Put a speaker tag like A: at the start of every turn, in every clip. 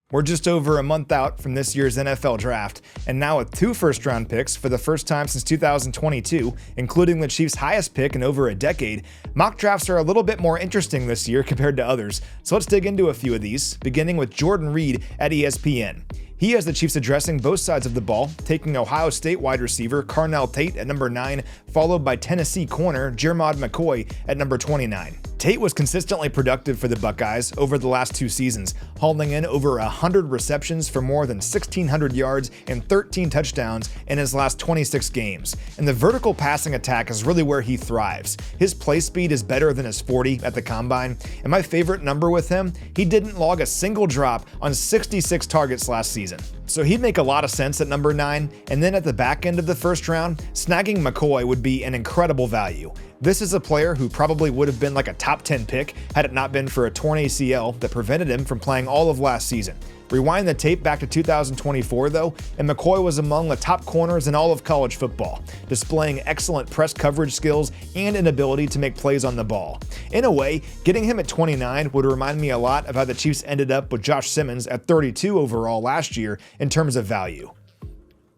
A: We're just over a month out from this year's NFL draft, and now with 2 first-round picks for the first time since 2022, including the Chiefs' highest pick in over a decade, mock drafts are a little bit more interesting this year compared to others. So let's dig into a few of these, beginning with Jordan Reed at ESPN. He has the Chiefs addressing both sides of the ball, taking Ohio State wide receiver Carnell Tate at number 9, followed by Tennessee corner Jermod McCoy at number 29. Tate was consistently productive for the Buckeyes over the last 2 seasons, hauling in over 100 receptions for more than 1,600 yards and 13 touchdowns in his last 26 games. And the vertical passing attack is really where he thrives. His play speed is better than his 40 at the combine, and my favorite number with him, he didn't log a single drop on 66 targets last season. So he'd make a lot of sense at number 9, and then at the back end of the first round, snagging McCoy would be an incredible value. This is a player who probably would have been like a top 10 pick had it not been for a torn ACL that prevented him from playing all of last season. Rewind the tape back to 2024 though, and McCoy was among the top corners in all of college football, displaying excellent press coverage skills and an ability to make plays on the ball. In a way, getting him at 29 would remind me a lot of how the Chiefs ended up with Josh Simmons at 32 overall last year in terms of value.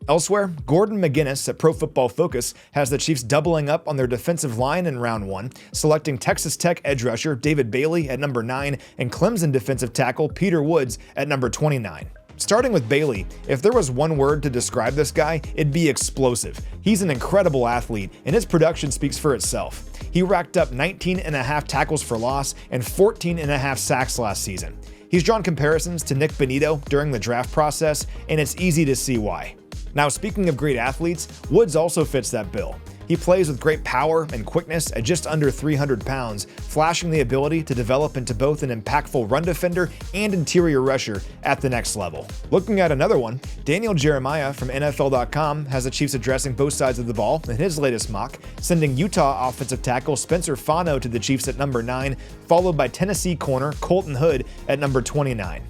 A: Elsewhere, Gordon McGuinness at Pro Football Focus has the Chiefs doubling up on their defensive line in round 1, selecting Texas Tech edge rusher David Bailey at number 9 and Clemson defensive tackle Peter Woods at number 29. Starting with Bailey, if there was one word to describe this guy, it'd be explosive. He's an incredible athlete, and his production speaks for itself. He racked up 19.5 tackles for loss and 14.5 sacks last season. He's drawn comparisons to Nick Bonito during the draft process, and it's easy to see why. Now, speaking of great athletes, Woods also fits that bill. He plays with great power and quickness at just under 300 pounds, flashing the ability to develop into both an impactful run defender and interior rusher at the next level. Looking at another one, Daniel Jeremiah from NFL.com has the Chiefs addressing both sides of the ball in his latest mock, sending Utah offensive tackle Spencer Fano to the Chiefs at number 9, followed by Tennessee corner Colton Hood at number 29.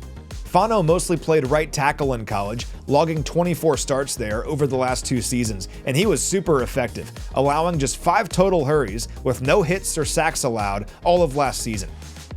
A: Fano mostly played right tackle in college, logging 24 starts there over the last 2 seasons, and he was super effective, allowing just 5 total hurries with no hits or sacks allowed all of last season.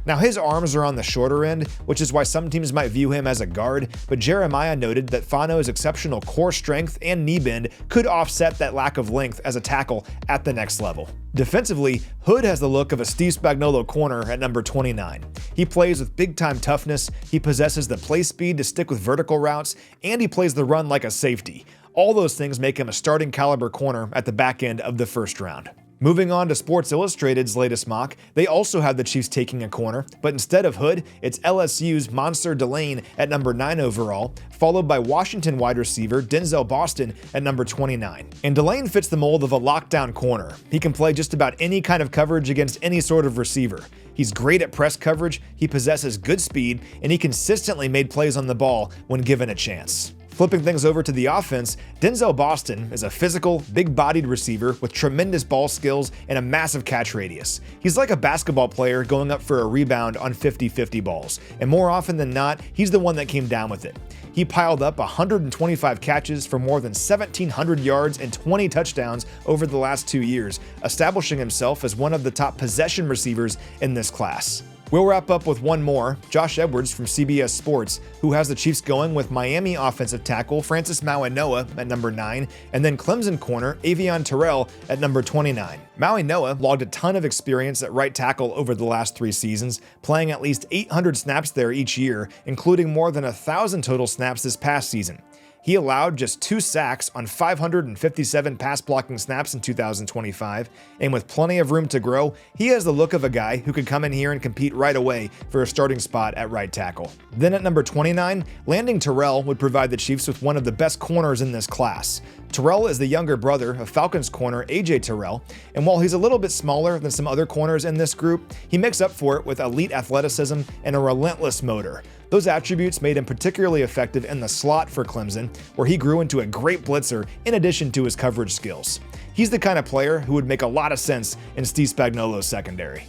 A: Now, his arms are on the shorter end, which is why some teams might view him as a guard, but Jeremiah noted that Fano's exceptional core strength and knee bend could offset that lack of length as a tackle at the next level. Defensively, Hood has the look of a Steve Spagnuolo corner at number 29. He plays with big-time toughness, he possesses the play speed to stick with vertical routes, and he plays the run like a safety. All those things make him a starting caliber corner at the back end of the first round. Moving on to Sports Illustrated's latest mock, they also have the Chiefs taking a corner, but instead of Hood, it's LSU's Monster Delane at number 9 overall, followed by Washington wide receiver Denzel Boston at number 29. And Delane fits the mold of a lockdown corner. He can play just about any kind of coverage against any sort of receiver. He's great at press coverage, he possesses good speed, and he consistently made plays on the ball when given a chance. Flipping things over to the offense, Denzel Boston is a physical, big-bodied receiver with tremendous ball skills and a massive catch radius. He's like a basketball player going up for a rebound on 50-50 balls, and more often than not, he's the one that came down with it. He piled up 125 catches for more than 1,700 yards and 20 touchdowns over the last 2 years, establishing himself as one of the top possession receivers in this class. We'll wrap up with one more, Josh Edwards from CBS Sports, who has the Chiefs going with Miami offensive tackle Francis Mauigoa at number 9, and then Clemson corner Avion Terrell at number 29. Mauigoa logged a ton of experience at right tackle over the last 3 seasons, playing at least 800 snaps there each year, including more than 1,000 total snaps this past season. He allowed just 2 sacks on 557 pass blocking snaps in 2025, and with plenty of room to grow, he has the look of a guy who could come in here and compete right away for a starting spot at right tackle. Then at number 29, landing Terrell would provide the Chiefs with one of the best corners in this class. Terrell is the younger brother of Falcons corner A.J. Terrell, and while he's a little bit smaller than some other corners in this group, he makes up for it with elite athleticism and a relentless motor. Those attributes made him particularly effective in the slot for Clemson, where he grew into a great blitzer in addition to his coverage skills. He's the kind of player who would make a lot of sense in Steve Spagnuolo's secondary.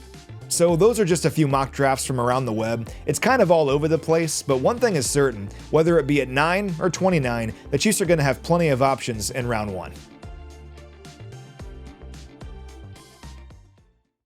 A: So those are just a few mock drafts from around the web. It's kind of all over the place, but one thing is certain, whether it be at 9 or 29, the Chiefs are going to have plenty of options in round 1.